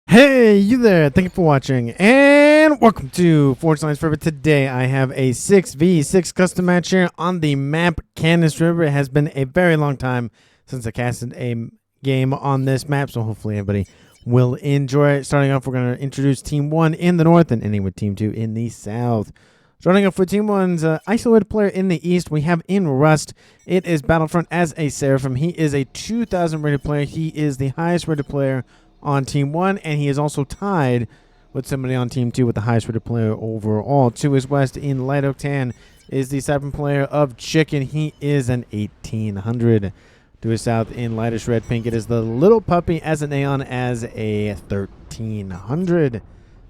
Hey, you there. Thank you for watching, and welcome to Frontline's Forever. Today, I have a 6v6 custom match here on the map CANIS River. It has been a very long time since I casted a game on this map, so hopefully everybody will enjoy it. Starting off, we're going to introduce Team 1 in the north and ending with Team 2 in the south. Starting off with Team 1's isolated player in the east, we have in Rust. It is Battlefront as a Seraphim. He is a 2,000 rated player. He is the highest rated player on Team 1, and he is also tied with somebody on Team 2 with the highest rated player overall. To his west in Light Oak Tan is the Cyber player of Chicken. He is an 1800. To his south in Lightish Red Pink, it is the Little Puppy as an Aeon as a 1300.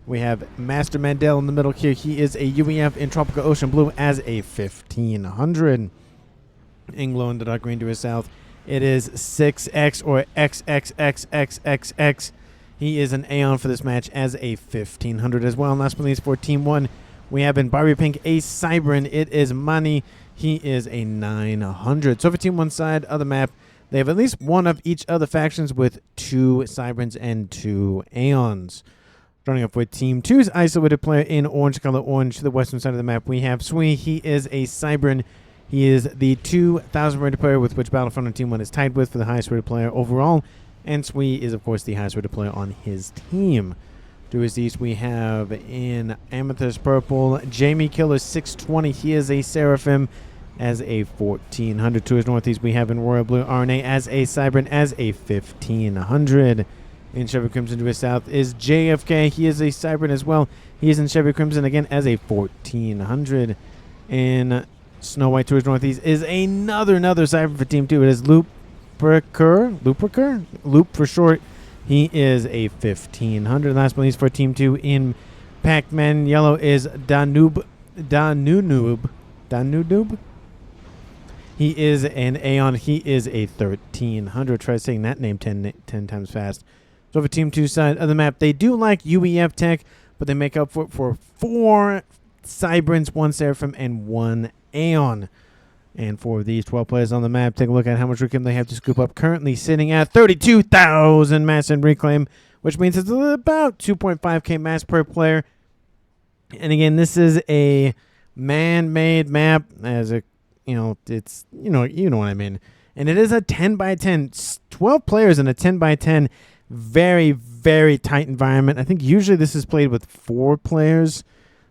We have Master Mandel in the middle here. He is a UEF in Tropical Ocean Blue as a 1500. Inglo in the dark green to his south, it is 6X or XXXXXX. He is an Aeon for this match as a 1500 as well. And last but not least for Team 1, we have in Barbie Pink a Cybern. It is Money. He is a 900. So for Team 1 side of the map, they have at least one of each of the factions with 2 Cyberns and 2 Aeons. Starting off with Team 2's isolated player in orange color orange to the western side of the map, we have Sui. He is a Cybern. He is the 2,000 rated player with which Battlefront on Team 1 is tied with for the highest rated player overall. And Sui is, of course, the highest rated player on his team. To his east, we have in Amethyst Purple, Jamie Killer 620. He is a Seraphim as a 1400. To his northeast, we have in Royal Blue RNA as a Cybern as a 1500. In Chevy Crimson to his south is JFK. He is a Cybern as well. He is in Chevy Crimson again as a 1400. In Snow White to his northeast is another Cyber for Team 2. It is Lupercur? Loop for short. He is a 1500. Last but not least for Team 2 in Pac-Man Yellow is Danube. He is an Aeon. He is a 1300. Try saying that name 10 times fast. So for Team 2 side of the map, they do like UEF tech, but they make up for 4 Cyberns, 1 Seraphim, and 1 Aeon. And for these 12 players on the map, take a look at how much reclaim they have to scoop up. Currently sitting at 32,000 mass and reclaim, which means it's about 2.5k mass per player. And again, this is a man-made map, as a it's you know what I mean. And it is a 10 by 10, 12 players in a 10 by 10, very very tight environment. I think usually this is played with 4 players.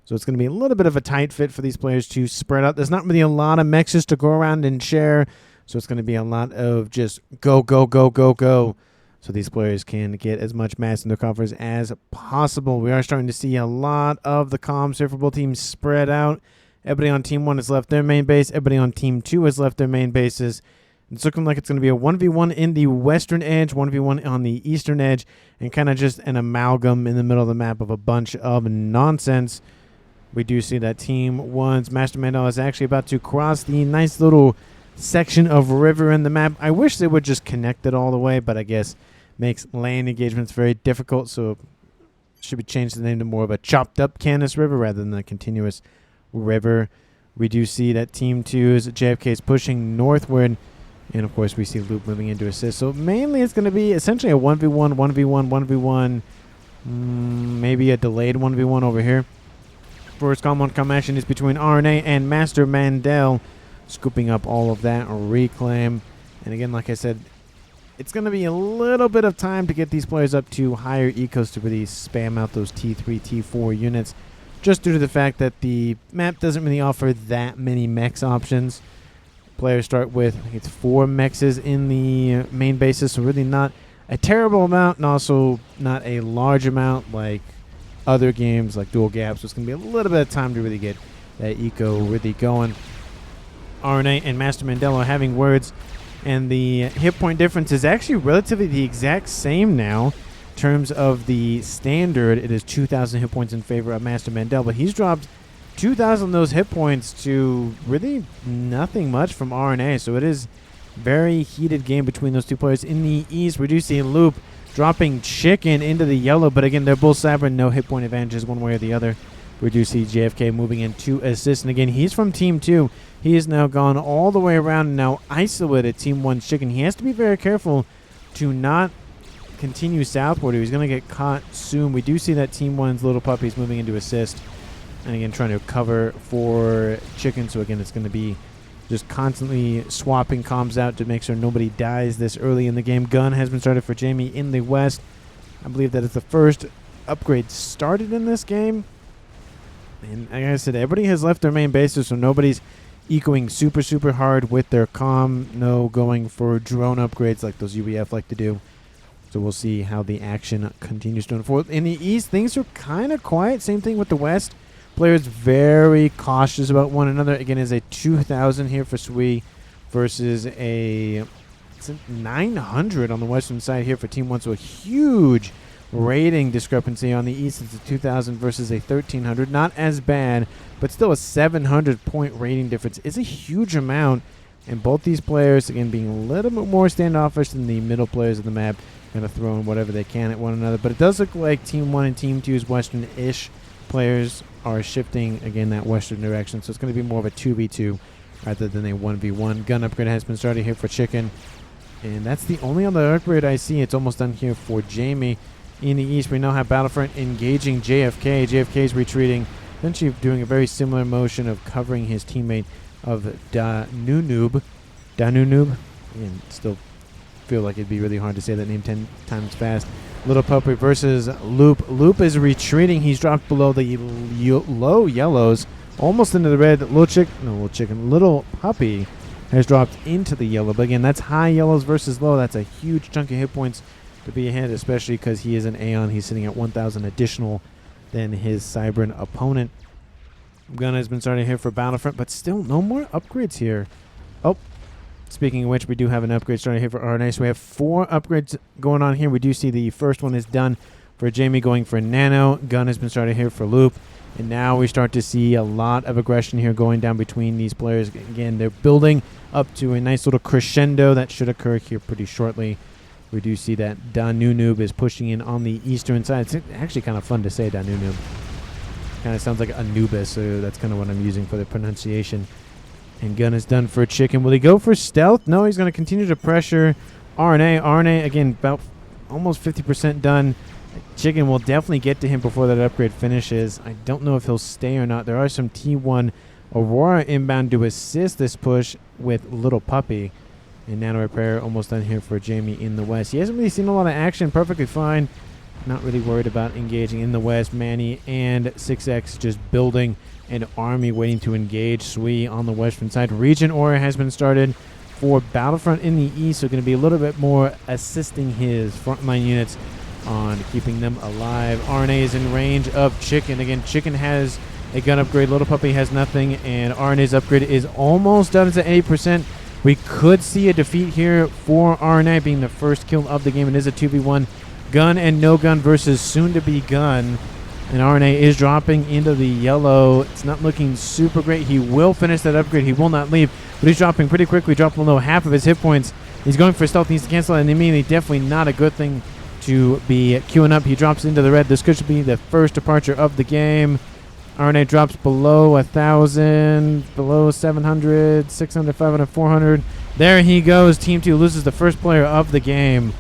So it's going to be a little bit of a tight fit for these players to spread out. There's not really a lot of mexes to go around and share. So it's going to be a lot of just go, go, go, go, go. So these players can get as much mass in their coffers as possible. We are starting to see a lot of the comms here for both teams spread out. Everybody on Team 1 has left their main base. Everybody on Team 2 has left their main bases. It's looking like it's going to be a 1v1 in the western edge, 1v1 on the eastern edge, and kind of just an amalgam in the middle of the map of a bunch of nonsense. We do see that Team 1's Master Mandel is actually about to cross the nice little section of river in the map. I wish they would just connect it all the way, but I guess makes land engagements very difficult, so should be changed the name to more of a chopped up CANIS river rather than a continuous river. We do see that Team 2's JFK is pushing northward, and of course we see Loop moving into assist. So mainly it's going to be essentially a 1v1, 1v1, 1v1, maybe a delayed 1v1 over here. First com action is between RNA and Master Mandel, scooping up all of that reclaim. And again, like I said, it's going to be a little bit of time to get these players up to higher ecos to really spam out those T3, T4 units, just due to the fact that the map doesn't really offer that many mechs options. Players start with, I think it's 4 mexes in the main bases, so really not a terrible amount, and also not a large amount like other games like Dual Gaps. So it's going to be a little bit of time to really get that eco really going. RNA and Master Mandela having words, and the hit point difference is actually relatively the exact same now. In terms of the standard, it is 2,000 hit points in favor of Master Mandel, but he's dropped 2,000 of those hit points to really nothing much from RNA. So it is very heated game between those two players. In the east, we do see Loop dropping Chicken into the yellow, but again, they're both Cyber, no hit point advantages one way or the other. We do see JFK moving in to assist, and again, he's from Team 2. He has now gone all the way around and now isolated Team 1's Chicken. He has to be very careful to not continue southward. He's going to get caught soon. We do see that Team 1's Little Puppy's moving into assist. And again, trying to cover for Chicken. So again, it's going to be just constantly swapping comms out to make sure nobody dies this early in the game. Gun has been started for Jamie in the west. I believe that it's the first upgrade started in this game. And like I said, everybody has left their main bases, so nobody's ecoing super hard with their comm. No going for drone upgrades like those UEF like to do. So we'll see how the action continues to unfold. In the east, things are kind of quiet. Same thing with the west. Players very cautious about one another. Again, is a 2,000 here for Sui versus a 900 on the western side here for Team 1. So a huge rating discrepancy on the east. It's a 2,000 versus a 1,300. Not as bad, but still a 700-point rating difference is a huge amount. And both these players, again, being a little bit more standoffish than the middle players of the map, going to throw in whatever they can at one another. But it does look like Team 1 and Team 2's western-ish players are shifting, again, that western direction. So it's going to be more of a 2v2 rather than a 1v1. Gun upgrade has been started here for Chicken. And that's the only other upgrade I see. It's almost done here for Jamie. In the east, we now have Battlefront engaging JFK. JFK is retreating, essentially doing a very similar motion of covering his teammate of Danunub. Again, still feel like it'd be really hard to say that name 10 times fast. Little Puppy versus Loop. Loop is retreating. He's dropped below the low yellows, almost into the red. Little Puppy has dropped into the yellow. But again, that's high yellows versus low. That's a huge chunk of hit points to be ahead, especially because he is an Aeon. He's sitting at 1,000 additional than his Cybran opponent. Gun has been starting here for Battlefront, but still no more upgrades here. Oh, speaking of which, we do have an upgrade starting here for RNA. So we have 4 upgrades going on here. We do see the first one is done for Jamie going for Nano. Gun has been started here for Loop. And now we start to see a lot of aggression here going down between these players. Again, they're building up to a nice little crescendo that should occur here pretty shortly. We do see that Danunub is pushing in on the eastern side. It's actually kind of fun to say Danunub. Kind of sounds like Anubis, so that's kind of what I'm using for the pronunciation. And Gun is done for Chicken. Will he go for stealth? No, he's going to continue to pressure RNA. RNA, again, about almost 50% done. Chicken will definitely get to him before that upgrade finishes. I don't know if he'll stay or not. There are some T1 Aurora inbound to assist this push with Little Puppy. And Nano Repair almost done here for Jamie in the west. He hasn't really seen a lot of action. Perfectly fine. Not really worried about engaging in the west. Manny and 6X just building an army waiting to engage Sui on the western side. Region Aura has been started for Battlefront in the east. So going to be a little bit more assisting his frontline units on keeping them alive. RNA is in range of Chicken. Again, Chicken has a gun upgrade. Little Puppy has nothing. And RNA's upgrade is almost done. It's at 80%. We could see a defeat here for RNA being the first kill of the game. It is a 2v1. Gun and no gun versus soon-to-be Gun. And RNA is dropping into the yellow. It's not looking super great. He will finish that upgrade. He will not leave. But he's dropping pretty quickly. Dropped below half of his hit points. He's going for stealth. Needs to cancel it. And immediately, definitely not a good thing to be queuing up. He drops into the red. This could be the first departure of the game. RNA drops below 1,000, below 700, 600, 500, 400. There he goes. Team 2 loses the first player of the game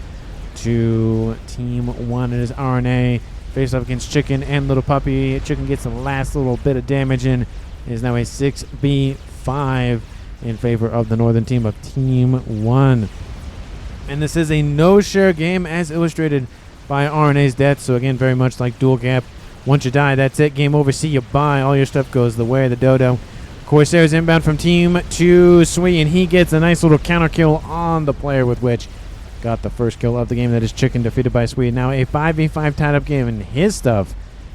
to Team 1. It is RNA. Face off against Chicken and Little Puppy. Chicken gets the last little bit of damage in. It is now a 6v5 in favor of the northern team of Team 1. And this is a no-share game as illustrated by RNA's death. So again, very much like Dual Gap. Once you die, that's it. Game over. See you. Bye. All your stuff goes the way of the dodo. Corsair's inbound from Team 2 Sui, and he gets a nice little counter kill on the player with which got the first kill of the game. That is Chicken defeated by Sui. Now a 5v5 tied up game, and his stuff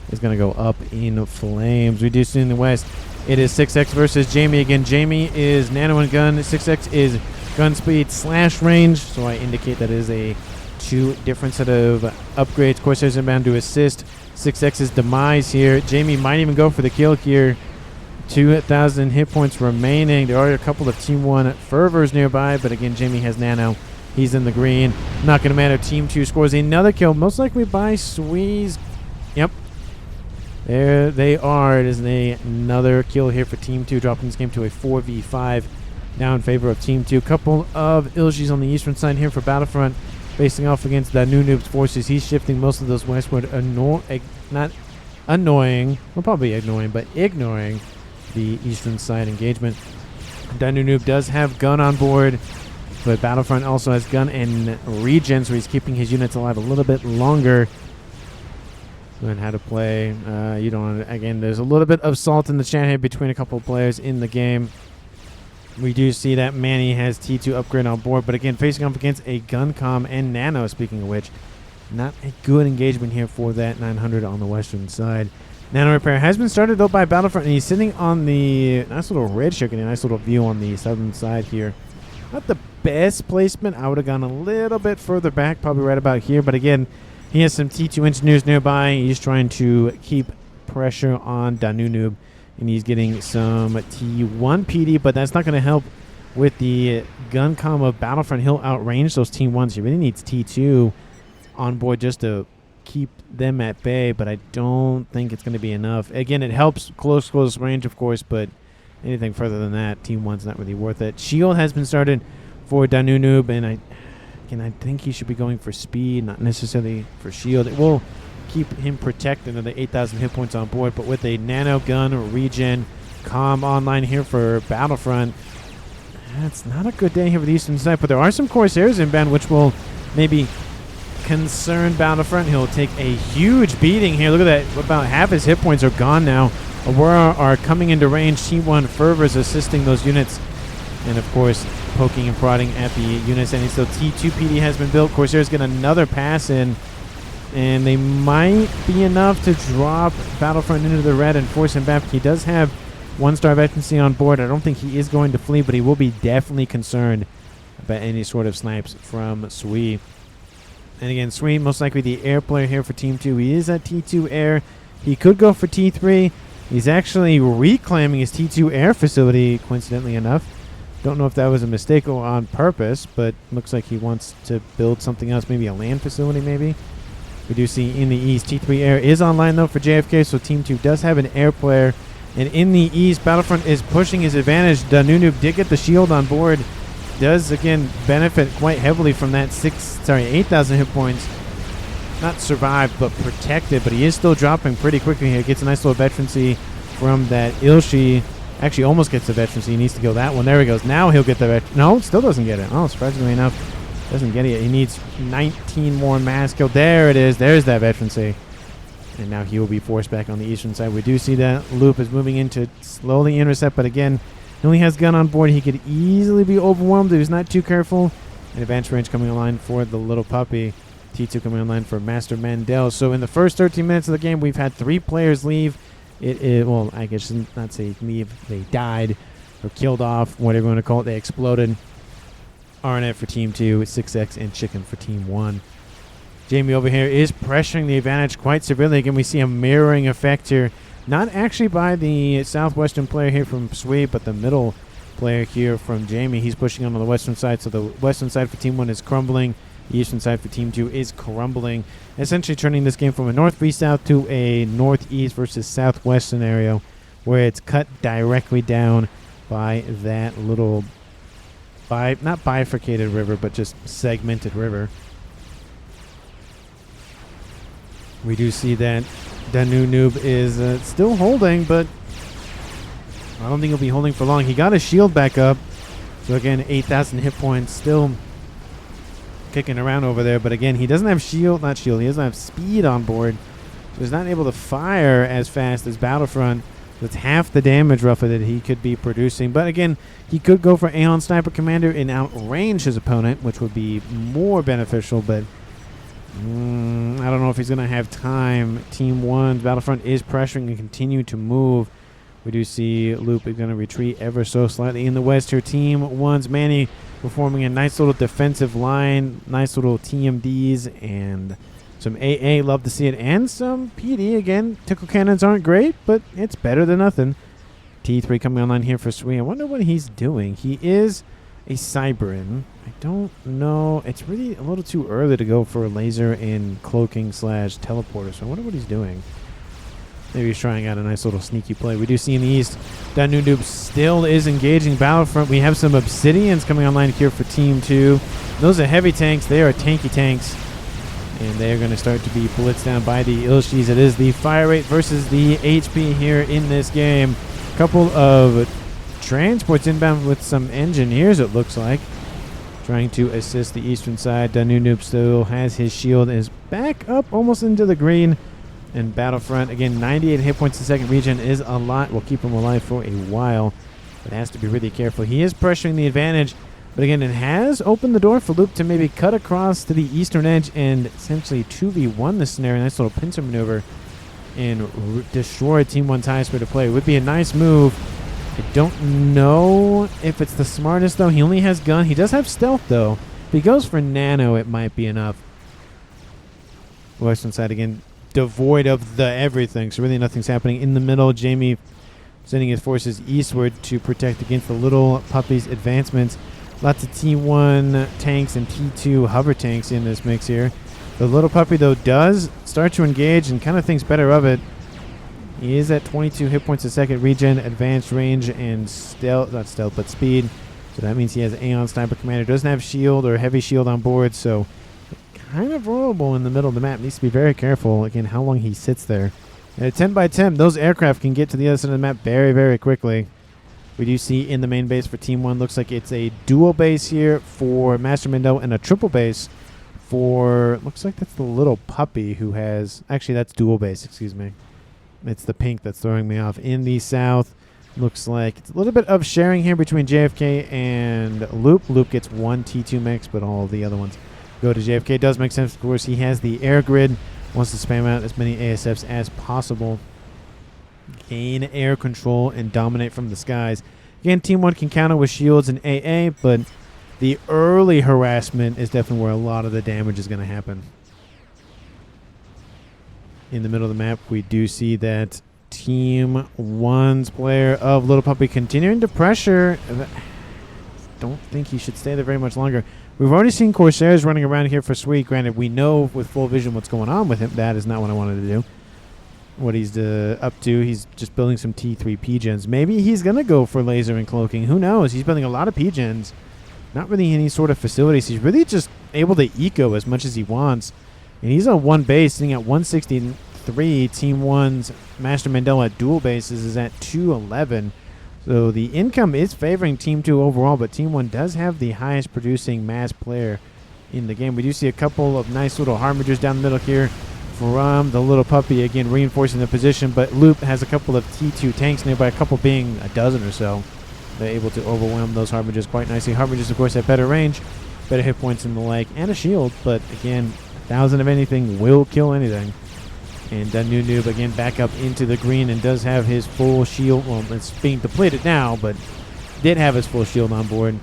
is going to go up in flames. We do see in the west. It is 6X versus Jamie again. Jamie is Nano and Gun. 6X is gun speed / range, so I indicate that it is a 2 different set of upgrades. Corsair's inbound to assist 6X's demise here. Jamie might even go for the kill here. 2,000 hit points remaining. There are a couple of Team 1 fervors nearby, but again, Jamie has Nano. He's in the green. Not going to matter. Team 2 scores another kill, most likely by Sui's. Yep. There they are. It is another kill here for Team 2, dropping this game to a 4v5 now in favor of Team 2. Couple of Ilgis on the eastern side here for Battlefront. facing off against the Nuke's forces. He's shifting most of those westward, not annoying, well, probably annoying, but ignoring the eastern side engagement. Nuke does have gun on board, but Battlefront also has gun and regen, so he's keeping his units alive a little bit longer. Learn how to play. You don't. Again, there's a little bit of salt in the chat here between a couple of players in the game. We do see that Manny has T2 upgrade on board, but again, facing off against a Guncom and Nano, speaking of which, not a good engagement here for that 900 on the western side. Nano repair has been started though by Battlefront, and he's sitting on the nice little ridge, getting a nice little view on the southern side here. Not the best placement. I would have gone a little bit further back, probably right about here, but again, he has some T2 engineers nearby. He's trying to keep pressure on Danunub, and he's getting some T1 PD, but that's not going to help with the gun combo of Battlefront. He'll outrange those T1s. He really needs T2 on board just to keep them at bay, but I don't think it's going to be enough. Again, it helps close range, of course, but anything further than that, T1's not really worth it. Shield has been started for Danunub, and I think he should be going for speed, not necessarily for shield. It will keep him protected under the 8,000 hit points on board, but with a nano gun regen comm online here for Battlefront, that's not a good day here for the eastern side, but there are some Corsairs inbound, which will maybe concern Battlefront. He'll take a huge beating here. Look at that. About half his hit points are gone now. Aurora are coming into range. T1 Fervor's assisting those units, and of course poking and prodding at the units. And so T2 PD has been built. Corsairs get another pass in, and they might be enough to drop Battlefront into the red and force him back. He does have 1-star veterancy on board. I don't think he is going to flee, but he will be definitely concerned about any sort of snipes from Sui. And again, Sui most likely the air player here for Team 2. He is at T2 air. He could go for T3. He's actually reclaiming his T2 air facility, coincidentally enough. Don't know if that was a mistake or on purpose, but looks like he wants to build something else, maybe a land facility maybe. We do see in the east, T3 air is online though for JFK, so Team 2 does have an air player. And in the east, Battlefront is pushing his advantage. Danunub did get the shield on board. Does, again, benefit quite heavily from that 8,000 hit points. Not survived, but protected, but he is still dropping pretty quickly here. Gets a nice little veterancy from that Ilshi. Actually, almost gets the veterancy. He needs to go that one. There he goes. Now he'll get the veterancy. No, still doesn't get it. Oh, surprisingly enough, doesn't get it. He needs 19 more mass kill. There it is. There's that veterancy. And now he will be forced back on the eastern side. We do see that Loop is moving in to slowly intercept, but again, he only has gun on board. He could easily be overwhelmed if he's not too careful. And advanced range coming online for the little puppy. T2 coming online for Master Mandel. So in the first 13 minutes of the game, we've had 3 players leave. Well, I guess not say leave. They died or killed off, whatever you want to call it. They exploded. RNet for Team 2, 6X, and Chicken for Team 1. Jamie over here is pressuring the advantage quite severely. Again, we see a mirroring effect here. Not actually by the southwestern player here from Sui, but the middle player here from Jamie. He's pushing on the western side, so the western side for Team 1 is crumbling. The eastern side for Team 2 is crumbling. Essentially turning this game from a north vs south to a northeast versus southwest scenario, where it's cut directly down by that little, not bifurcated river, but just segmented river. We do see that Danunub is still holding, but I don't think he'll be holding for long. He got his shield back up. So again, 8,000 hit points, still kicking around over there. But again, he doesn't have he doesn't have speed on board. So he's not able to fire as fast as Battlefront. That's half the damage roughly that he could be producing. But again, he could go for Aeon Sniper Commander and outrange his opponent, which would be more beneficial, but I don't know if he's going to have time. Team 1's Battlefront is pressuring and continue to move. We do see Loop is going to retreat ever so slightly in the west here. Team 1's Manny performing a nice little defensive line, nice little TMDs, and some AA. Love to see it. And some PD. Again, tickle cannons aren't great, but it's better than nothing. T3 coming online here for Sui. I wonder what he's doing. He is a Cyberin. I don't know. It's really a little too early to go for a laser and cloaking / teleporter, so I wonder what he's doing. Maybe he's trying out a nice little sneaky play. We do see in the east, Nuke still is engaging Battlefront. We have some Obsidians coming online here for Team 2. Those are heavy tanks. They are tanky tanks. And they are going to start to be blitzed down by the Ilshis. It is the fire rate versus the HP here in this game. A couple of transports inbound with some engineers, it looks like, trying to assist the eastern side. Nuke still has his shield and is back up almost into the green. And Battlefront, again, 98 hit points a second regen is a lot. Will keep him alive for a while, but has to be really careful. He is pressuring the advantage, but again, it has opened the door for Loop to maybe cut across to the eastern edge and essentially 2v1 this scenario. Nice little pincer maneuver and destroy Team 1's highest rate of play. It would be a nice move. I don't know if it's the smartest, though. He only has gun. He does have stealth, though. If he goes for nano, it might be enough. Western side, again, devoid of the everything, so really nothing's happening. In the middle, Jamie sending his forces eastward to protect against the little puppies' advancements. Lots of T1 tanks and T2 hover tanks in this mix here. The little puppy, though, does start to engage and kind of thinks better of it. He is at 22 hit points a second regen, advanced range, and stealth, not stealth, but speed. So that means he has Aeon Sniper Commander. Doesn't have shield or heavy shield on board, so kind of vulnerable in the middle of the map. Needs to be very careful, again, how long he sits there. And at 10 by 10, those aircraft can get to the other side of the map very, very quickly. We do see in the main base for Team 1, looks like it's a dual base here for Master Mendo and a triple base for, looks like that's the little puppy who has, actually that's dual base, excuse me. It's the pink that's throwing me off. In the south, looks like it's a little bit of sharing here between JFK and Loop. Loop gets one T2 mix, but all the other ones go to JFK. Does make sense, of course. He has the air grid, wants to spam out as many ASFs as possible, gain air control, and dominate from the skies. Again, Team 1 can counter with shields and AA, but the early harassment is definitely where a lot of the damage is going to happen. In the middle of the map, we do see that Team 1's player of Little Puppy continuing to pressure. Don't think he should stay there very much longer. We've already seen Corsairs running around here for Sweet. Granted, we know with full vision what's going on with him. That is not what I wanted to do. What he's up to, he's just building some T3 P-gens. Maybe he's going to go for laser and cloaking. Who knows? He's building a lot of P-gens. Not really any sort of facilities. He's really just able to eco as much as he wants. And he's on one base, sitting at 163. Team 1's Master Mandela at dual bases is at 211. So the income is favoring Team 2 overall, but Team 1 does have the highest producing mass player in the game. We do see a couple of nice little Harbingers down the middle here from the Little Puppy, again reinforcing the position, but Loop has a couple of T2 tanks nearby, a couple being a dozen or so. They're able to overwhelm those Harbingers quite nicely. Harbingers, of course, have better range, better hit points in the leg, and a shield, but again, 1,000 of anything will kill anything. And Noob again back up into the green and does have his full shield. Well, it's being depleted now, but did have his full shield on board.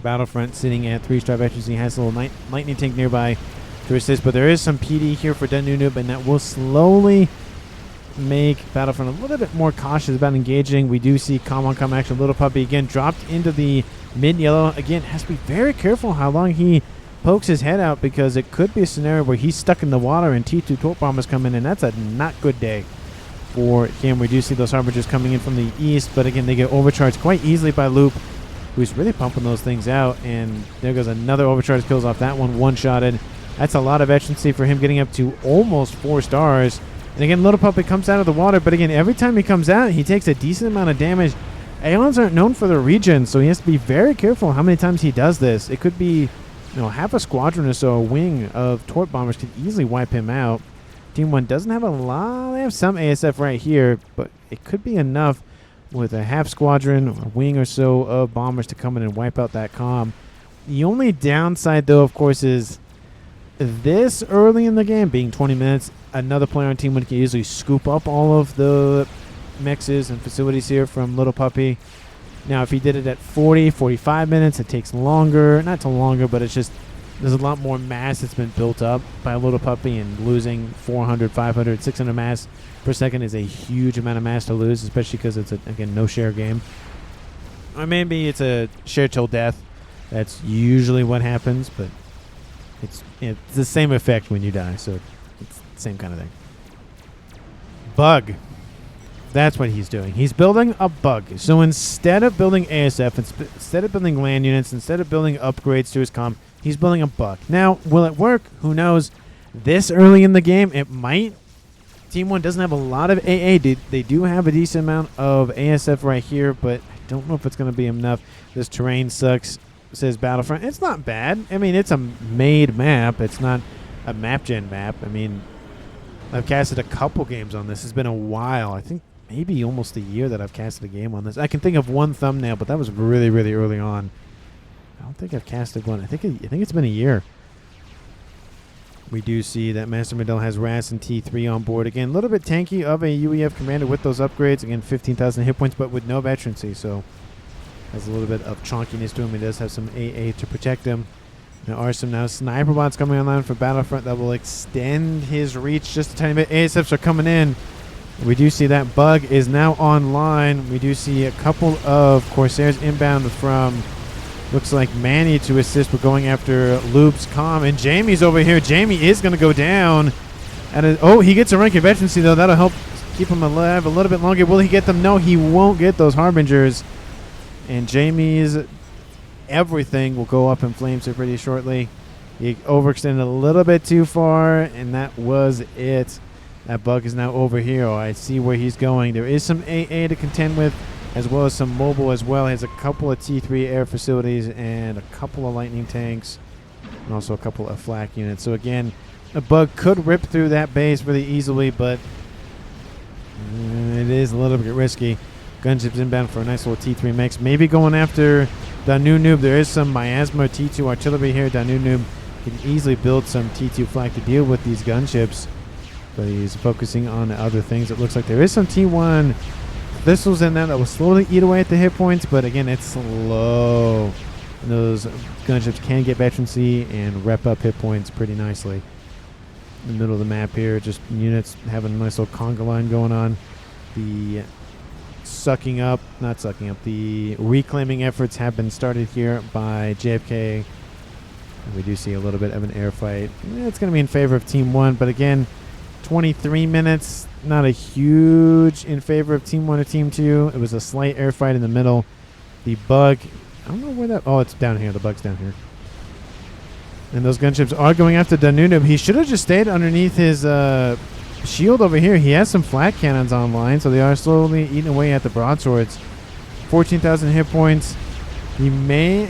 Battlefront sitting at 3-star veterans. He has a little lightning tank nearby to assist, but there is some PD here for Noob, and that will slowly make Battlefront a little bit more cautious about engaging. We do see come action. Little Puppy again dropped into the mid-yellow. Again, has to be very careful how long he pokes his head out, because it could be a scenario where he's stuck in the water and T2 torp bombers come in, and that's a not good day for him. We do see those Harbingers coming in from the east, but again, they get overcharged quite easily by Loop, who's really pumping those things out. And there goes another overcharge, kills off that one-shotted. That's a lot of efficiency for him, getting up to almost 4 stars. And again, Little Puppy comes out of the water, but again, every time he comes out, he takes a decent amount of damage. Aeons aren't known for their regen, so he has to be very careful how many times he does this. It could be, half a squadron or so, a wing of torp bombers could easily wipe him out. Team 1 doesn't have a lot. They have some ASF right here, but it could be enough with a half squadron, a wing or so of bombers to come in and wipe out that comm. The only downside, though, of course, is this early in the game, being 20 minutes, another player on Team 1 can easily scoop up all of the mixes and facilities here from Little Puppy. Now, if he did it at 40, 45 minutes, it takes longer. Not too longer, but it's just there's a lot more mass that's been built up by Little Puppy, and losing 400, 500, 600 mass per second is a huge amount of mass to lose, especially because it's, again, no share game. Or maybe it's a share till death. That's usually what happens, but it's the same effect when you die, so it's the same kind of thing. bug. That's what he's doing. He's building a bug. So instead of building ASF, instead of building land units, instead of building upgrades to his comm, he's building a bug. Now, will it work? Who knows? This early in the game, it might. Team 1 doesn't have a lot of AA. They do have a decent amount of ASF right here, but I don't know if it's going to be enough. This terrain sucks, says Battlefront. It's not bad. I mean, it's a made map. It's not a map gen map. I mean, I've casted a couple games on this. It's been a while. I think maybe almost a year that I've casted a game on this. I can think of one thumbnail, but that was really, really early on. I don't think I've casted one. I think it's been a year. We do see that Master Mandel has Ras and T3 on board. Again, a little bit tanky of a UEF commander with those upgrades. Again, 15,000 hit points, but with no veterancy, so has a little bit of chonkiness to him. He does have some AA to protect him. There are some now sniper bots coming online for Battlefront that will extend his reach just a tiny bit. ASFs are coming in. We do see that bug is now online. We do see a couple of Corsairs inbound from, looks like Manny to assist. We're going after Loop's comm, and Jamie's over here. Jamie is going to go down. Oh, he gets a rank of veterancy, though. That'll help keep him alive a little bit longer. Will he get them? No, he won't get those Harbingers. And Jamie's everything will go up in flames here pretty shortly. He overextended a little bit too far, and that was it. That bug is now over here. Oh, I see where he's going. There is some AA to contend with, as well as some mobile as well. He has a couple of T3 air facilities and a couple of lightning tanks, and also a couple of flak units. So again, a bug could rip through that base really easily, but it is a little bit risky. Gunships inbound for a nice little T3 mix. Maybe going after Danu Noob. There is some miasma T2 artillery here. Danu Noob can easily build some T2 flak to deal with these gunships, but he's focusing on other things. It looks like there is some T1 Thistles in there that will slowly eat away at the hit points, but again, it's slow. And those gunships can get veterancy and rep up hit points pretty nicely. In the middle of the map here, just units having a nice little conga line going on. The the reclaiming efforts have been started here by JFK. And we do see a little bit of an air fight. It's going to be in favor of Team 1, but again, 23 minutes, not a huge in favor of Team 1 or Team 2. It was a slight air fight in the middle. The bug, I don't know where that, oh, it's down here. The bug's down here. And those gunships are going after Danunub. He should have just stayed underneath his shield over here. He has some flak cannons online, so they are slowly eating away at the broadswords. 14,000 hit points. He may,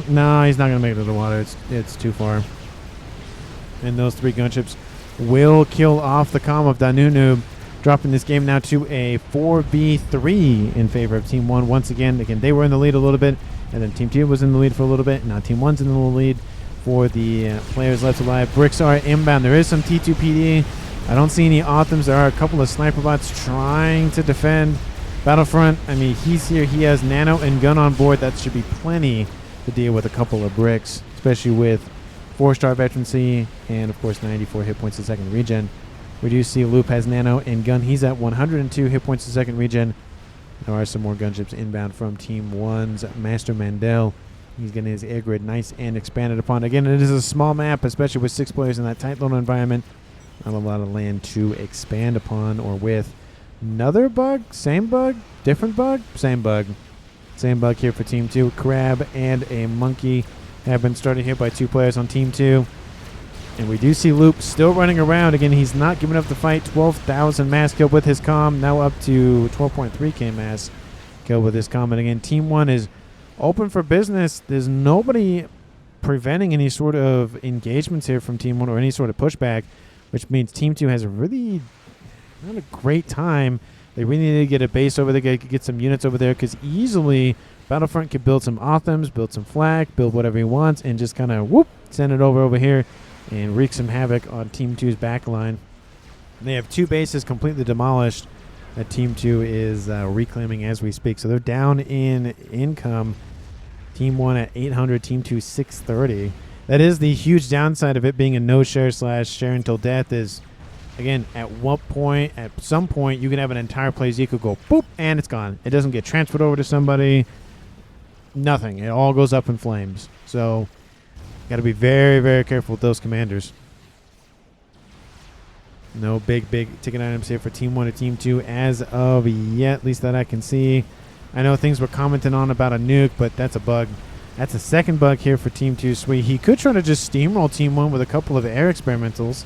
no, he's not going to make it to the water. It's too far. And those three gunships will kill off the comm of Danunub, dropping this game now to a 4v3 in favor of Team 1. Once again, they were in the lead a little bit, and then Team 2 was in the lead for a little bit. Now Team 1's in the lead for the players left alive. Bricks are inbound. There is some T2 PD. I don't see any Authams. There are a couple of sniper bots trying to defend Battlefront. I mean, he's here. He has nano and gun on board. That should be plenty to deal with a couple of bricks, especially with 4-star veterancy and, of course, 94 hit points a second regen. We do see Loop has nano and gun. He's at 102 hit points a second regen. There are some more gunships inbound from Team 1's Master Mandel. He's getting his air grid nice and expanded upon. Again, it is a small map, especially with 6 players in that tight little environment. Not a lot of land to expand upon or with. Another bug? Same bug? Different bug? Same bug. Same bug here for Team 2. Crab and a monkey have been started here by 2 players on Team 2. And we do see Loop still running around. Again, he's not giving up the fight. 12,000 mass kill with his comm. Now up to 12.3k mass kill with his comm. And again, Team 1 is open for business. There's nobody preventing any sort of engagements here from Team 1 or any sort of pushback, which means Team 2 has a really not a great time. They really need to get a base over there, get some units over there, because easily Battlefront could build some Authams, build some flak, build whatever he wants, and just kind of whoop, send it over here and wreak some havoc on Team 2's back line. They have 2 bases completely demolished that Team 2 is reclaiming as we speak. So they're down in income. Team 1 at 800, Team 2 630. That is the huge downside of it being a no-share / share until death is, again, at some point, you can have an entire place you could go boop, and it's gone. It doesn't get transferred over to somebody. Nothing. It all goes up in flames. So got to be very, very careful with those commanders. No big ticket items here for Team 1 or Team 2 as of yet, at least that I can see. I know things were commenting on about a nuke, but that's a bug. That's a second bug here for Team 2 Sweet. He could try to just steamroll Team 1 with a couple of air experimentals.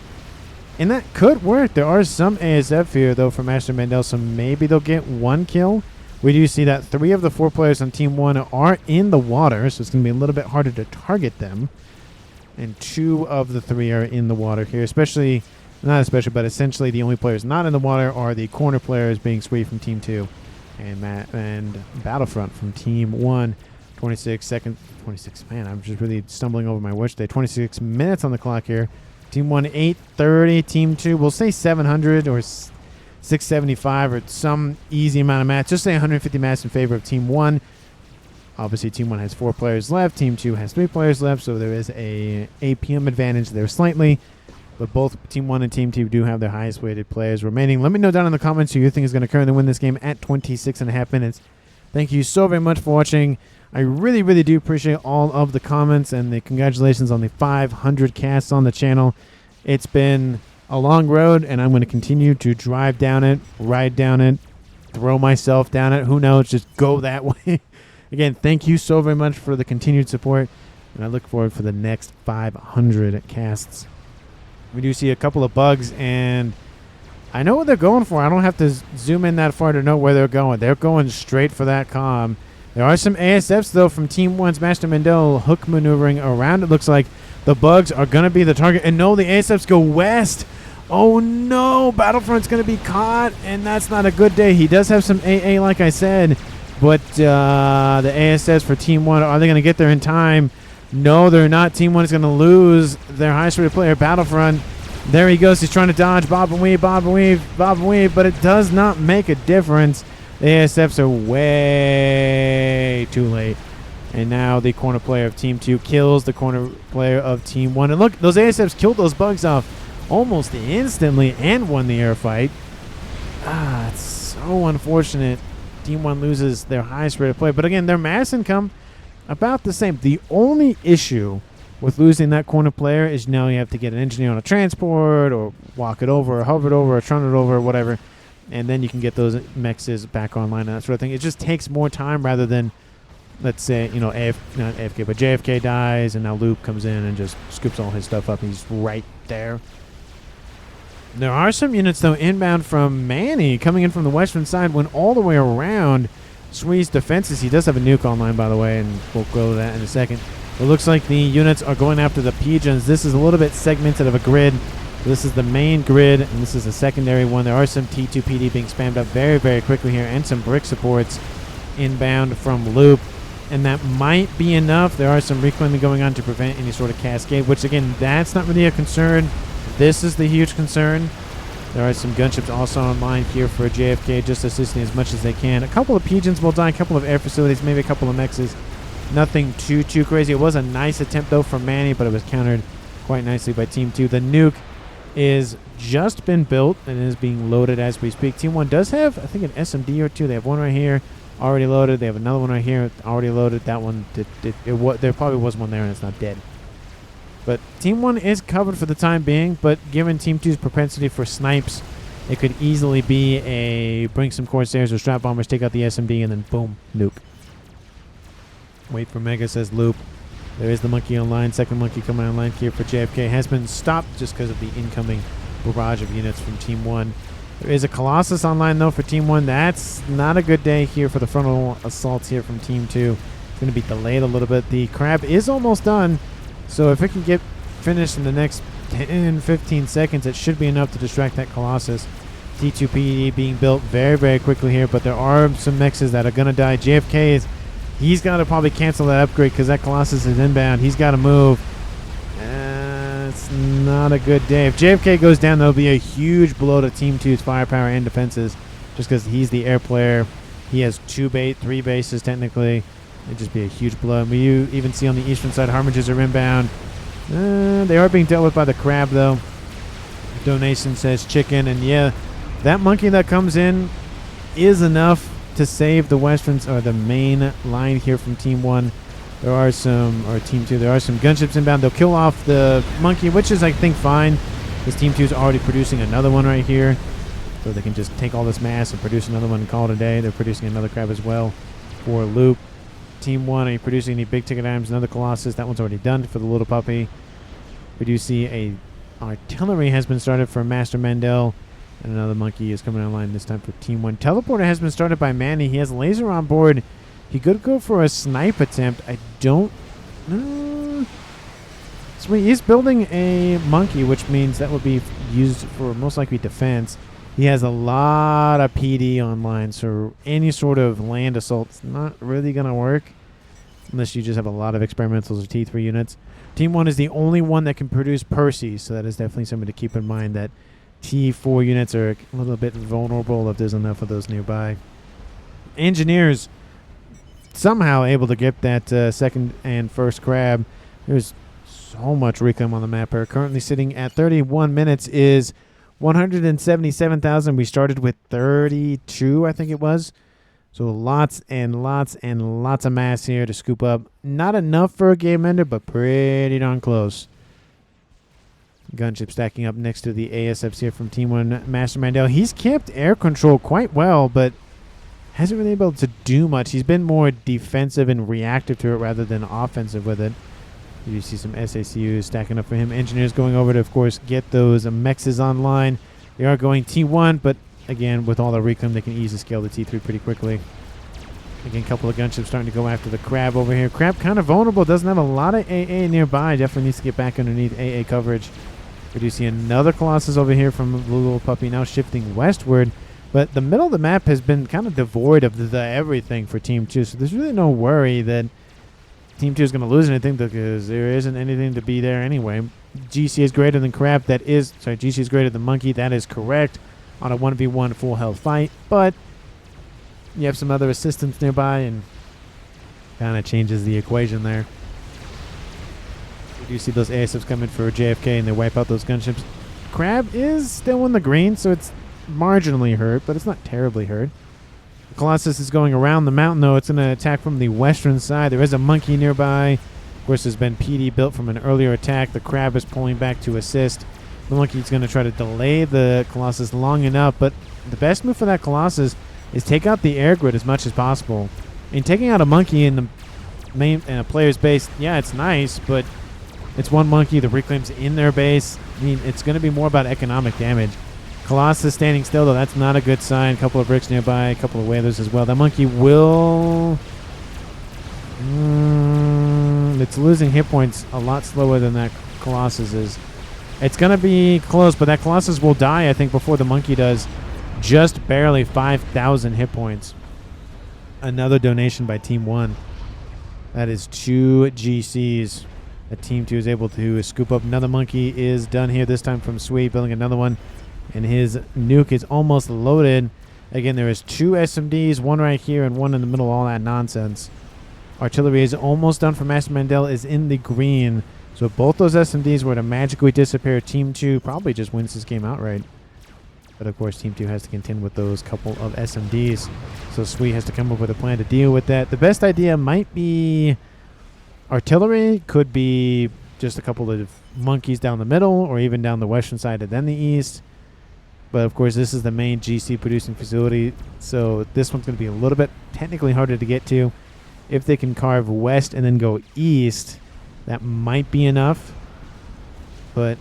And that could work. There are some ASF here, though, for Master Mandel, so maybe they'll get one kill. We do see that 3 of the 4 players on Team 1 are in the water, so it's going to be a little bit harder to target them. And 2 of the 3 are in the water here, especially, not especially, but essentially the only players not in the water are the corner players being Sweet from Team 2 and Battlefront from Team 1. 26 seconds, 26, man, I'm just really stumbling over my words today. 26 minutes on the clock here. Team 1, 830. Team 2, we'll say 700 or 675 or some easy amount of mats. Just say 150 mats in favor of Team 1. Obviously, Team 1 has 4 players left. Team 2 has 3 players left, so there is a APM advantage there slightly. But both Team 1 and Team 2 do have their highest weighted players remaining. Let me know down in the comments who you think is going to currently win this game at 26.5 minutes. Thank you so very much for watching. I really, really do appreciate all of the comments and the congratulations on the 500 casts on the channel. It's been a long road, and I'm going to continue to drive down it, ride down it, throw myself down it. Who knows? Just go that way. Again, thank you so very much for the continued support, and I look forward for the next 500 casts. We do see a couple of bugs, and I know what they're going for. I don't have to zoom in that far to know where they're going. They're going straight for that comm. There are some ASFs, though, from Team 1's Master Mandel hook maneuvering around. It looks like the bugs are going to be the target. And no, the ASFs go west. Oh, no. Battlefront's going to be caught, and that's not a good day. He does have some AA, like I said. But the ASFs for Team 1, are they going to get there in time? No, they're not. Team 1 is going to lose their highest-rated player, Battlefront. There he goes. He's trying to dodge. Bob and weave, bob and weave, bob and weave. But it does not make a difference. The ASFs are way too late. And now the corner player of Team 2 kills the corner player of Team 1. And look, those ASFs killed those bugs off almost instantly and won the air fight. It's so unfortunate. Team 1 loses their highest rate of play. But again, their mass income, about the same. The only issue with losing that corner player is now you have to get an engineer on a transport or walk it over or hover it over or trundle it over or whatever. And then you can get those mexes back online and that sort of thing. It just takes more time rather than, let's say, you know, not AFK, but JFK dies, and now Loop comes in and just scoops all his stuff up. He's right there. There are some units, though, inbound from Manny coming in from the western side. Went all the way around Swee's defenses. He does have a nuke online, by the way, and we'll go to that in a second. It looks like the units are going after the pigeons. This is a little bit segmented of a grid. This is the main grid, and this is a secondary one. There are some T2 PD being spammed up very, very quickly here, and some brick supports inbound from Loop. And that might be enough. There are some reclaiming going on to prevent any sort of cascade, which, again, that's not really a concern. This is the huge concern. There are some gunships also online here for JFK, just assisting as much as they can. A couple of pigeons will die, a couple of air facilities, maybe a couple of mexes. Nothing too crazy. It was a nice attempt, though, from Manny, but it was countered quite nicely by Team 2. The nuke is just been built and is being loaded as we speak. Team 1 does have, I think, an SMD or two. They have one right here already loaded. They have another one right here already loaded. That one, there probably was one there and it's not dead. But Team 1 is covered for the time being, but given Team 2's propensity for snipes, it could easily be a bring some Corsairs or Strap Bombers, take out the SMD, and then boom, nuke. Wait for Mega, says Loop. There is the monkey online. Second monkey coming online here for JFK. Has been stopped just because of the incoming barrage of units from Team 1. There is a Colossus online, though, for Team 1. That's not a good day here for the frontal assaults here from Team 2. It's going to be delayed a little bit. The Crab is almost done, so if it can get finished in the next 10-15 seconds, it should be enough to distract that Colossus. T2 PD being built very, very quickly here, but there are some mexes that are going to die. JFK is... He's got to probably cancel that upgrade because that Colossus is inbound. He's got to move. It's not a good day. If JFK goes down, there'll be a huge blow to Team 2's firepower and defenses just because he's the air player. He has 3 bases, technically. It'd just be a huge blow. And we even see on the eastern side, Harmingers are inbound. They are being dealt with by the Crab, though. Donation says chicken. And, yeah, that monkey that comes in is enough to save the westerns or the main line here from Team 1. There are some, or Team 2, there are some gunships inbound. They'll kill off the monkey, which is, I think, fine. This Team 2 is already producing another one right here. So they can just take all this mass and produce another one and call it a day. They're producing another crab as well for Luke. Team 1, are you producing any big ticket items? Another Colossus. That one's already done for the little puppy. We do see a artillery has been started for Master Mandel. And another monkey is coming online this time for Team 1. Teleporter has been started by Manny. He has laser on board. He could go for a snipe attempt. I don't... Sweet. He's building a monkey, which means that would be used for most likely defense. He has a lot of PD online, so any sort of land assault's not really going to work unless you just have a lot of experimentals or T3 units. Team 1 is the only one that can produce Percy, so that is definitely something to keep in mind, that T4 units are a little bit vulnerable if there's enough of those nearby. Engineers somehow able to get that second and first crab. There's so much reclaim on the map here. Currently sitting at 31 minutes is 177,000. We started with 32, I think it was. So lots and lots and lots of mass here to scoop up. Not enough for a game ender, but pretty darn close. Gunship stacking up next to the ASFs here from Team 1. Master Mandel, he's kept air control quite well, but hasn't really been able to do much. He's been more defensive and reactive to it rather than offensive with it. You see some SACUs stacking up for him. Engineers going over to, of course, get those mexes online. They are going T1, but again, with all the reclaim, they can easily scale the T3 pretty quickly. Again, a couple of gunships starting to go after the crab over here. Crab kind of vulnerable, doesn't have a lot of AA nearby. Definitely needs to get back underneath AA coverage. We do see another Colossus over here from the little puppy now shifting westward. But the middle of the map has been kind of devoid of the everything for Team 2. So there's really no worry that Team 2 is going to lose anything because there isn't anything to be there anyway. GC is greater than crab. That is, sorry, GC is greater than monkey. That is correct on a 1v1 full health fight. But you have some other assistants nearby and kind of changes the equation there. We do see those ASFs coming for JFK and they wipe out those gunships. Crab is still in the green, so it's marginally hurt, but it's not terribly hurt. The Colossus is going around the mountain, though. It's going to attack from the western side. There is a monkey nearby. Of course, there's been PD built from an earlier attack. The crab is pulling back to assist. The monkey is going to try to delay the Colossus long enough, but the best move for that Colossus is take out the air grid as much as possible. I mean, taking out a monkey in the main in a player's base, yeah, it's nice, but it's one monkey. The reclaim's in their base. I mean, it's going to be more about economic damage. Colossus standing still, though. That's not a good sign. A couple of bricks nearby, a couple of whalers as well. That monkey will... it's losing hit points a lot slower than that Colossus is. It's going to be close, but that Colossus will die, I think, before the monkey does. Just barely 5,000 hit points. Another donation by Team 1. That is 2 GCs that Team 2 is able to scoop up. Another monkey is done here, this time from Sweet, building another one. And his nuke is almost loaded. Again, there is 2 SMDs, one right here and one in the middle, all that nonsense. Artillery is almost done for Master Mandel, is in the green. So if both those SMDs were to magically disappear, Team 2 probably just wins this game outright. But of course, Team 2 has to contend with those couple of SMDs. So Sweet has to come up with a plan to deal with that. The best idea might be artillery, could be just a couple of monkeys down the middle, or even down the western side and then the east. But of course, this is the main GC producing facility, so this one's going to be a little bit technically harder to get to. If they can carve west and then go east, that might be enough. But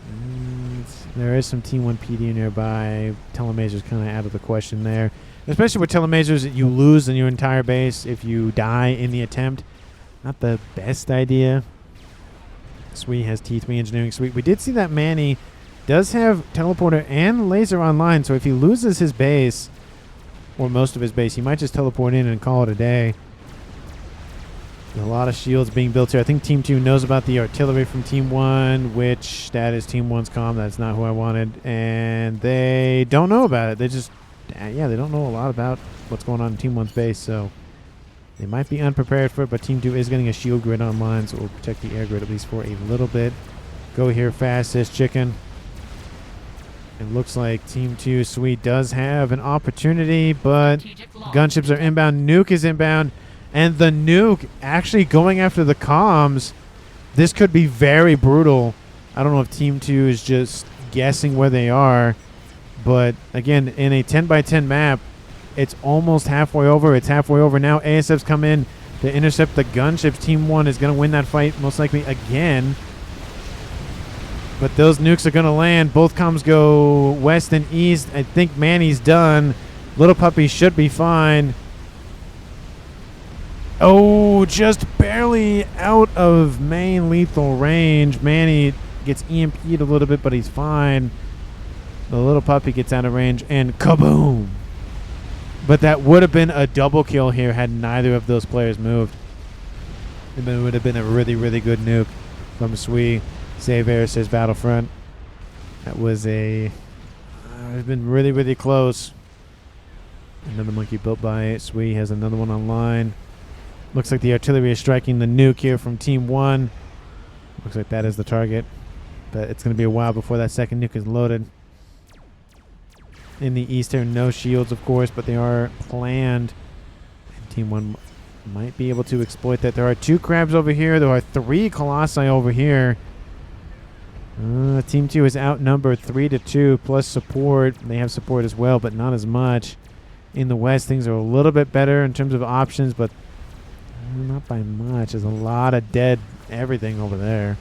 there is some Team 1 PD nearby. Telemasers kind of out of the question there. Especially with telemasers, you lose in your entire base if you die in the attempt. Not the best idea. Sweet has T3 engineering. Sweet. We did see that Manny does have teleporter and laser online, so if he loses his base, or most of his base, he might just teleport in and call it a day. A lot of shields being built here. I think Team 2 knows about the artillery from Team 1, which that is Team 1's comm. That's not who I wanted. And they don't know about it. They just, yeah, they don't know a lot about what's going on in Team 1's base, so they might be unprepared for it, but Team 2 is getting a shield grid online, so it will protect the air grid at least for a little bit. Go here fast, this chicken. It looks like Team 2 Sweet does have an opportunity, but gunships are inbound. Nuke is inbound. And the Nuke actually going after the comms. This could be very brutal. I don't know if Team 2 is just guessing where they are. But again, in a 10x10 map, it's almost halfway over. It's halfway over now. ASF's come in to intercept the gunships. Team 1 is going to win that fight most likely again. But those nukes are going to land. Both comms go west and east. I think Manny's done. Little Puppy should be fine. Oh, just barely out of main lethal range. Manny gets EMP'd a little bit, but he's fine. The Little Puppy gets out of range, and kaboom! But that would have been a double kill here had neither of those players moved. It would have been a really, really good nuke from Sui. Save Air says Battlefront. That was a... it's been really, really close. Another monkey built by Sui has another one online. Looks like the artillery is striking the nuke here from Team 1. Looks like that is the target. But it's going to be a while before that second nuke is loaded. In the east there, no shields, of course, but they are planned. And Team 1 might be able to exploit that. There are 2 crabs over here. There are 3 colossi over here. Team 2 is outnumbered 3-2, plus support. They have support as well, but not as much. In the west, things are a little bit better in terms of options, but not by much. There's a lot of dead everything over there.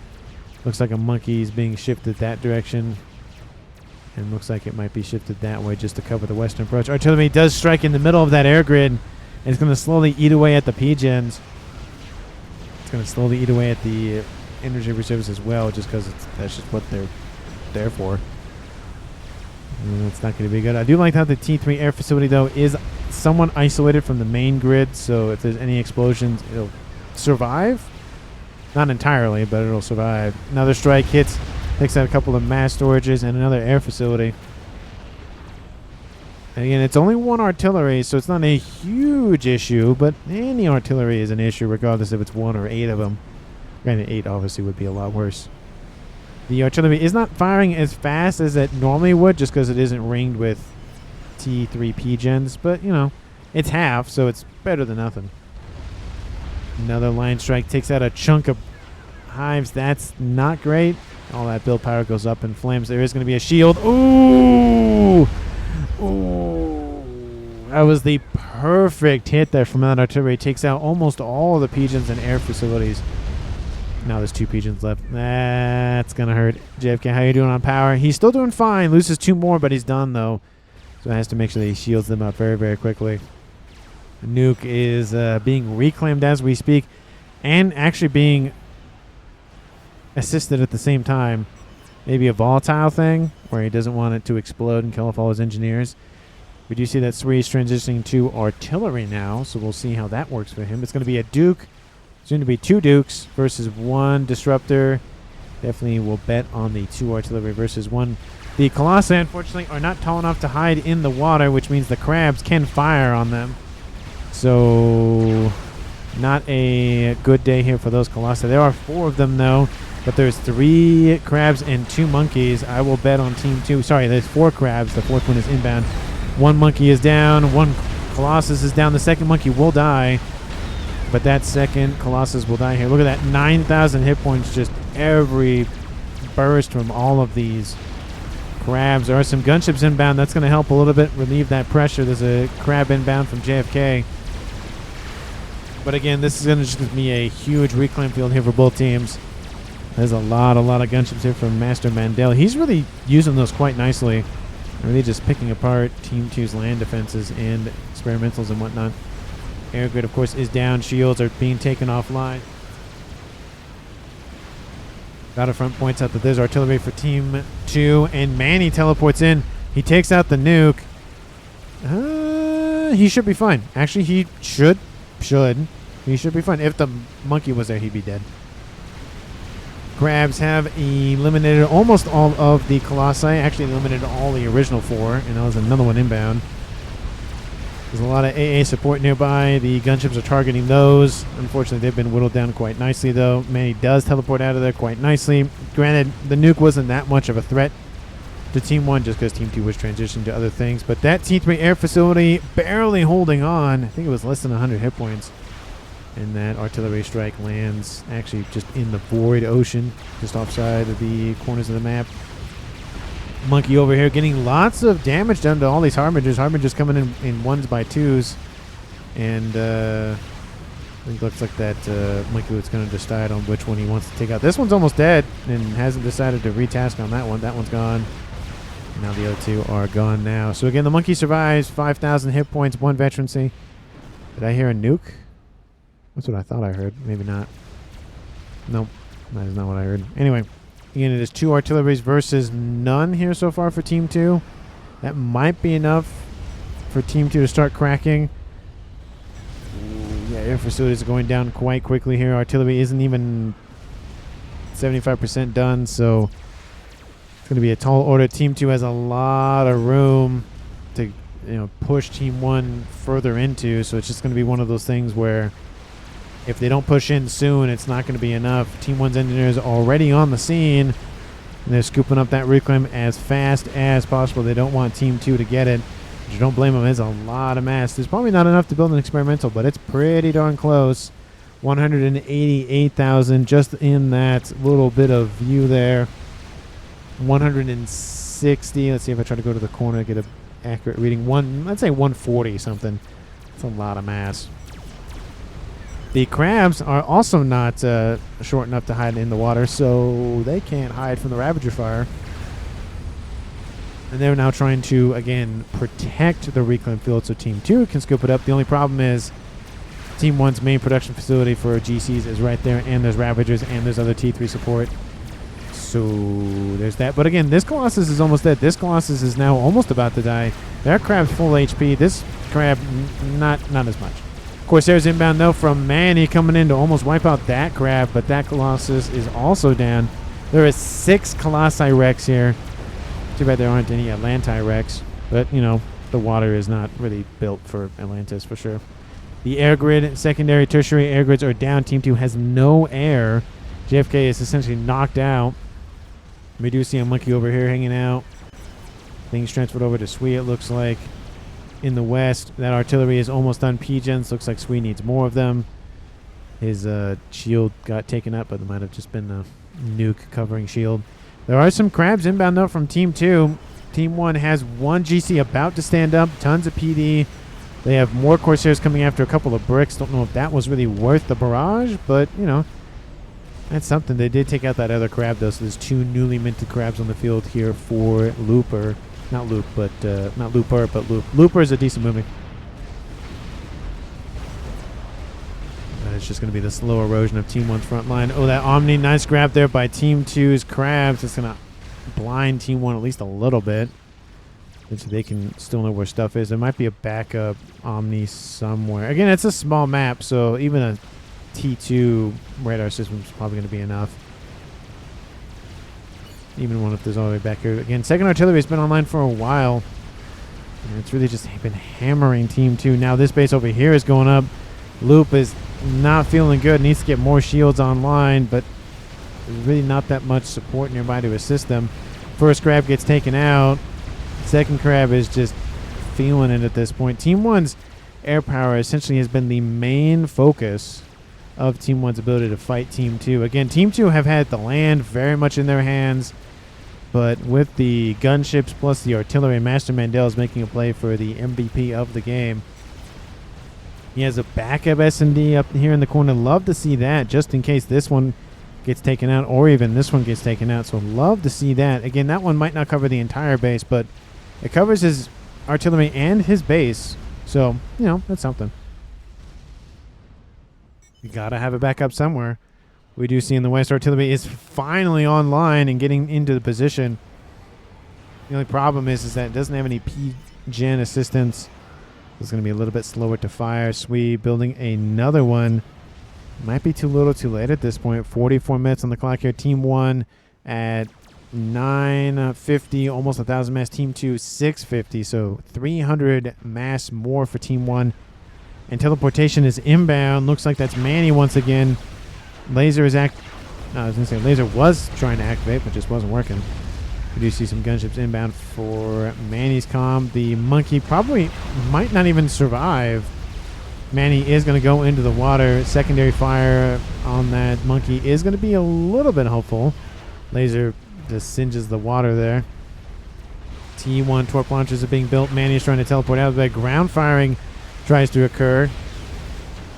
Looks like a monkey is being shifted that direction. And looks like it might be shifted that way just to cover the western approach. Artillery does strike in the middle of that air grid. And it's going to slowly eat away at the PGens. It's going to slowly eat away at the energy reserves as well, just because that's just what they're there for. And it's not going to be good. I do like how the T3 air facility, though, is somewhat isolated from the main grid. So if there's any explosions, it'll survive. Not entirely, but it'll survive. Another strike hits. Takes out a couple of mass storages and another air facility. And again, it's only 1 artillery, so it's not a huge issue, but any artillery is an issue regardless if it's 1 or 8 of them. Granted, 8 obviously would be a lot worse. The artillery is not firing as fast as it normally would just because it isn't ringed with T3 PGens, but, you know, it's half, so it's better than nothing. Another line strike takes out a chunk of hives. That's not great. All that build power goes up in flames. There is going to be a shield. Ooh! Ooh! That was the perfect hit there from that artillery. It takes out almost all the PGens and air facilities. Now there's 2 PGens left. That's going to hurt. JFK, how you doing on power? He's still doing fine. Loses 2 more, but he's done, though. So he has to make sure that he shields them up very, very quickly. Nuke is being reclaimed as we speak and actually being assisted at the same time. Maybe a volatile thing where he doesn't want it to explode and kill off all his engineers. We do see that Sri is transitioning to artillery now, so we'll see how that works for him. It's going to be a Duke, soon to be 2 Dukes versus 1 Disruptor. Definitely will bet on the 2 artillery versus 1. The Colossi, unfortunately, are not tall enough to hide in the water, which means the crabs can fire on them. So, not a good day here for those Colossi. There are 4 of them, though. But there's 3 crabs and 2 monkeys. I will bet on Team 2. Sorry, there's 4 crabs. The 4th one is inbound. 1 monkey is down. 1 Colossus is down. The second monkey will die. But that second Colossus will die here. Look at that. 9,000 hit points. Just every burst from all of these crabs. There are some gunships inbound. That's going to help a little bit relieve that pressure. There's a crab inbound from JFK. But again, this is going to just be a huge reclaim field here for both teams. There's a lot of gunships here from Master Mandel. He's really using those quite nicely. Really just picking apart Team 2's land defenses and experimentals and whatnot. Air grid, of course, is down. Shields are being taken offline. Battlefront points out that there's artillery for Team 2, and Manny teleports in. He takes out the nuke. He should be fine. Actually, he should. He should be fine. If the monkey was there, he'd be dead. Crabs have eliminated almost all of the Colossi. Actually eliminated all the original 4, and now there's another one inbound. There's a lot of AA support nearby. The gunships are targeting those. Unfortunately, they've been whittled down quite nicely, though. Manny does teleport out of there quite nicely. Granted, the nuke wasn't that much of a threat to Team 1 just because Team 2 was transitioning to other things. But that T3 air facility barely holding on. I think it was less than 100 hit points. And that artillery strike lands actually just in the void ocean, just offside of the corners of the map. Monkey over here getting lots of damage done to all these Harbingers. Harbingers coming in ones by twos. And I think it looks like that Monkey was going to decide on which one he wants to take out. This one's almost dead and hasn't decided to retask on that one. That one's gone. And now the other two are gone now. So again, the Monkey survives. 5,000 hit points, 1 veterancy. Did I hear a nuke? That's what I thought I heard. Maybe not. Nope. That is not what I heard. Anyway. Again, it is 2 artilleries versus none here so far for Team 2. That might be enough for Team 2 to start cracking. Yeah, air facilities are going down quite quickly here. Artillery isn't even 75% done, so it's going to be a tall order. Team 2 has a lot of room to push Team 1 further into, so it's just going to be one of those things where if they don't push in soon, it's not going to be enough. Team 1's engineers are already on the scene, and they're scooping up that reclaim as fast as possible. They don't want Team 2 to get it, but you don't blame them. It's a lot of mass. There's probably not enough to build an experimental, but it's pretty darn close. 188,000 just in that little bit of view there. 160. Let's see if I try to go to the corner to get an accurate reading. Let's say 140 something. That's a lot of mass. The crabs are also not short enough to hide in the water, so they can't hide from the Ravager fire. And they're now trying to, again, protect the reclaim field so Team 2 can scoop it up. The only problem is Team 1's main production facility for GCs is right there, and there's Ravagers, and there's other T3 support. So there's that. But again, this Colossus is almost dead. This Colossus is now almost about to die. That crab's full HP. This crab, not as much. Corsairs inbound though from Manny coming in to almost wipe out that crab, but that Colossus is also down. There is 6 Colossi wrecks here. Too bad there aren't any Atlanti wrecks, but the water is not really built for Atlantis for sure. The air grid, secondary, tertiary air grids are down. Team 2 has no air. JFK is essentially knocked out. We do see a Monkey over here hanging out. Things transferred over to Sui, it looks like. In the west, that artillery is almost done. P-gens, looks like Sui needs more of them. His shield got taken up, but it might have just been a nuke covering shield. There are some crabs inbound though from Team 2. Team 1 has 1 GC about to stand up, tons of PD. They have more Corsairs coming after a couple of bricks. Don't know if that was really worth the barrage, but that's something. They did take out that other crab though, so there's 2 newly minted crabs on the field here for Looper. Not Loop, but not Looper, but Loop. Looper is a decent movie. It's just going to be the slow erosion of Team 1's front line. Oh, that Omni, nice grab there by Team 2's crabs. It's going to blind Team 1 at least a little bit, which they can still know where stuff is. There might be a backup Omni somewhere. Again, it's a small map, so even a T2 radar system is probably going to be enough. Even one if there's all the way back here. Again, second artillery has been online for a while. And it's really just been hammering Team 2. Now this base over here is going up. Loop is not feeling good. Needs to get more shields online, but there's really not that much support nearby to assist them. First crab gets taken out. Second crab is just feeling it at this point. Team 1's air power essentially has been the main focus of Team 1's ability to fight Team 2. Again, Team 2 have had the land very much in their hands. But with the gunships plus the artillery, Master Mandel is making a play for the MVP of the game. He has a backup S&D up here in the corner. Love to see that, just in case this one gets taken out or even this one gets taken out. So love to see that. Again, that one might not cover the entire base, but it covers his artillery and his base. So, that's something. You got to have a backup somewhere. We do see in the west, artillery is finally online and getting into the position. The only problem is that it doesn't have any P-gen assistance. It's going to be a little bit slower to fire. Sui building another one. Might be too little too late at this point. 44 minutes on the clock here. Team 1 at 950, almost 1,000 mass. Team 2, 650. So 300 mass more for Team 1. And teleportation is inbound. Looks like that's Manny once again. Laser is I was going to say laser was trying to activate, but just wasn't working. We do see some gunships inbound for Manny's comm. The Monkey probably might not even survive. Manny is going to go into the water. Secondary fire on that Monkey is going to be a little bit helpful. Laser just singes the water there. T1 torp launchers are being built. Manny is trying to teleport out of there. Ground firing tries to occur.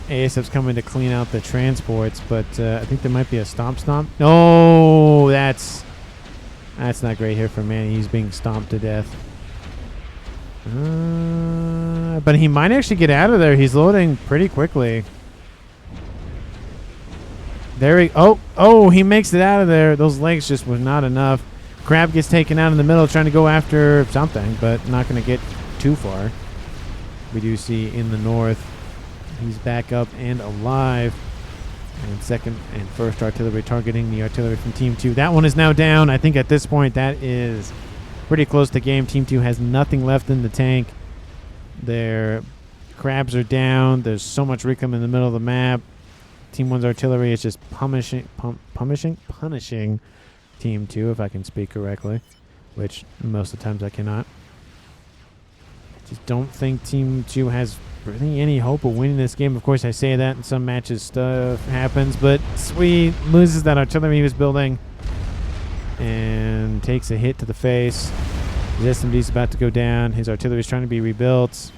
ASF's coming to clean out the transports, but I think there might be a stomp. No, that's not great here for Manny. He's being stomped to death. But he might actually get out of there. He's loading pretty quickly. There he... Oh, he makes it out of there. Those legs just were not enough. Crab gets taken out in the middle, trying to go after something, but not going to get too far. We do see in the north, he's back up and alive. And second and first artillery targeting the artillery from Team 2. That one is now down. I think at this point that is pretty close to game. Team 2 has nothing left in the tank. Their crabs are down. There's so much recon in the middle of the map. Team 1's artillery is just punishing Team 2, if I can speak correctly, which most of the times I cannot. I just don't think Team 2 has really any hope of winning this game. Of course, I say that in some matches stuff happens, but Sweet loses that artillery he was building and takes a hit to the face. His SMD is about to go down. His artillery is trying to be rebuilt,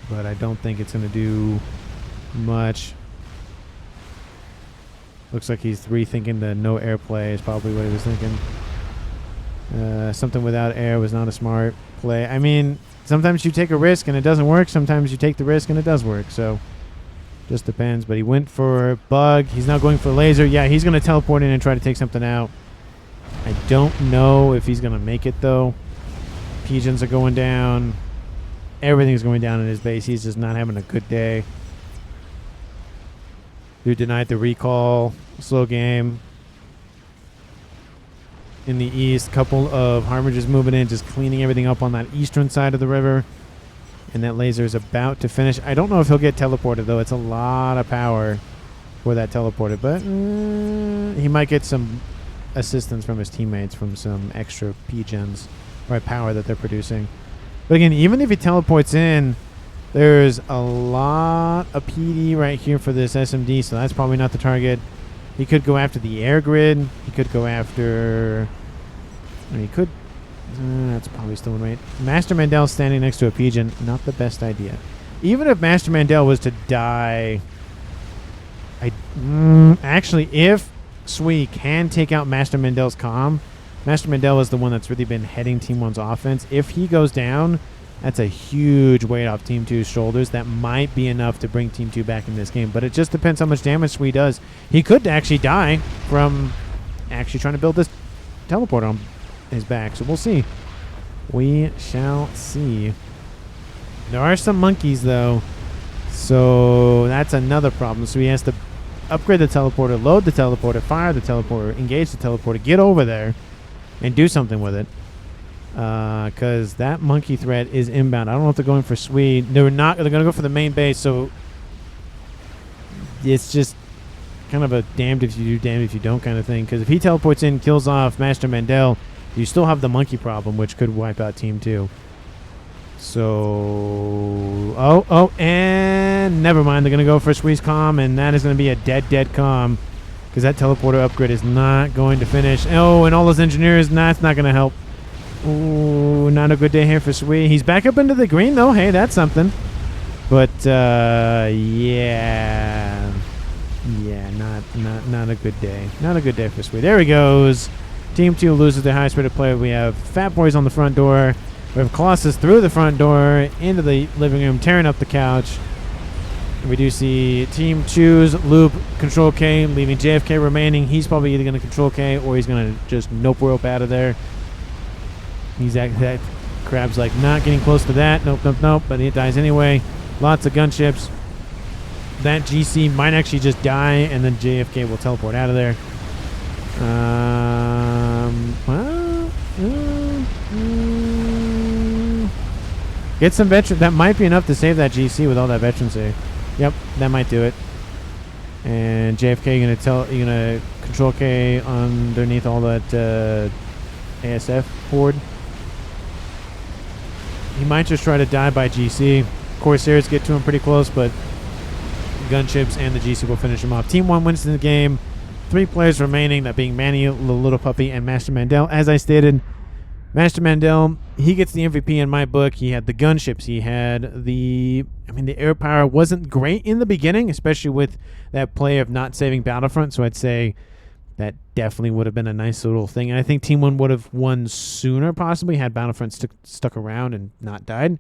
but I don't think it's going to do much. Looks like he's rethinking the no air play is probably what he was thinking. Something without air was not a smart play. I mean, sometimes you take a risk and it doesn't work. Sometimes you take the risk and it does work. So, just depends. But he went for bug. He's now going for laser. Yeah, he's going to teleport in and try to take something out. I don't know if he's going to make it, though. Pigeons are going down. Everything's going down in his base. He's just not having a good day. Dude denied the recall. Slow game. In the east, couple of Harmagers moving in, just cleaning everything up on that eastern side of the river. And that laser is about to finish. I don't know if he'll get teleported, though. It's a lot of power for that teleported. But he might get some assistance from his teammates from some extra P-gens or power that they're producing. But again, even if he teleports in, there's a lot of PD right here for this SMD, so that's probably not the target. He could go after the air grid. He could go after... he could... that's probably still in range. Master Mandel standing next to a Pigeon. Not the best idea. Even if Master Mandel was to die... actually, if Sui can take out Master Mandel's comm, Master Mandel is the one that's really been heading Team 1's offense. If he goes down... that's a huge weight off Team 2's shoulders. That might be enough to bring Team 2 back in this game. But it just depends how much damage Sui does. He could actually die from actually trying to build this teleport on his back. So we'll see. We shall see. There are some monkeys, though. So that's another problem. So he has to upgrade the teleporter, load the teleporter, fire the teleporter, engage the teleporter, get over there, and do something with it. Because that monkey threat is inbound. I don't know if they're going for Swede. They're not. They're going to go for the main base. So it's just kind of a damned if you do, damned if you don't kind of thing. Because if he teleports in, kills off Master Mandel, you still have the monkey problem, which could wipe out Team 2. So and never mind. They're going to go for Squeeze Comm, and that is going to be a dead comm. Because that teleporter upgrade is not going to finish. Oh, and all those engineers, that's not going to help. Ooh, not a good day here for Sui. He's back up into the green, though. Hey, that's something. But, yeah, not a good day. Not a good day for Sui. There he goes. Team 2 loses their highest rated player. We have Fat Boys on the front door. We have Colossus through the front door into the living room, tearing up the couch. And we do see Team 2's loop Control K, leaving JFK remaining. He's probably either going to Control K or he's going to just nope rope out of there. He's that Crab's like not getting close to that. Nope. But he dies anyway. Lots of gunships. That GC might actually just die, and then JFK will teleport out of there. Get some veteran. That might be enough to save that GC with all that veterancy. Yep, that might do it. And JFK, you're gonna Control K underneath all that ASF board. He might just try to die by GC. Corsairs get to him pretty close, but gunships and the GC will finish him off. Team 1 wins the game. 3 players remaining, that being Manny, the Little Puppy, and Master Mandel. As I stated, Master Mandel, he gets the MVP in my book. He had the gunships. He had the air power wasn't great in the beginning, especially with that play of not saving Battlefront. So I'd say that definitely would have been a nice little thing. And I think Team 1 would have won sooner, possibly, had Battlefront stuck around and not died.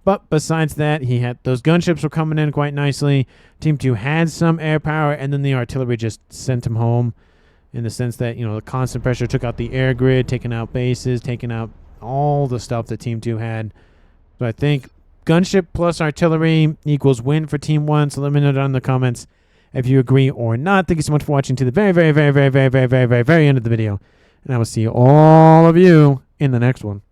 But besides that, he had those gunships were coming in quite nicely. Team 2 had some air power, and then the artillery just sent him home in the sense that, the constant pressure took out the air grid, taking out bases, taking out all the stuff that Team 2 had. So I think gunship plus artillery equals win for Team 1. So let me know down in the comments if you agree or not. Thank you so much for watching to the very, very, very, very, very, very, very, very, very end of the video. And I will see all of you in the next one.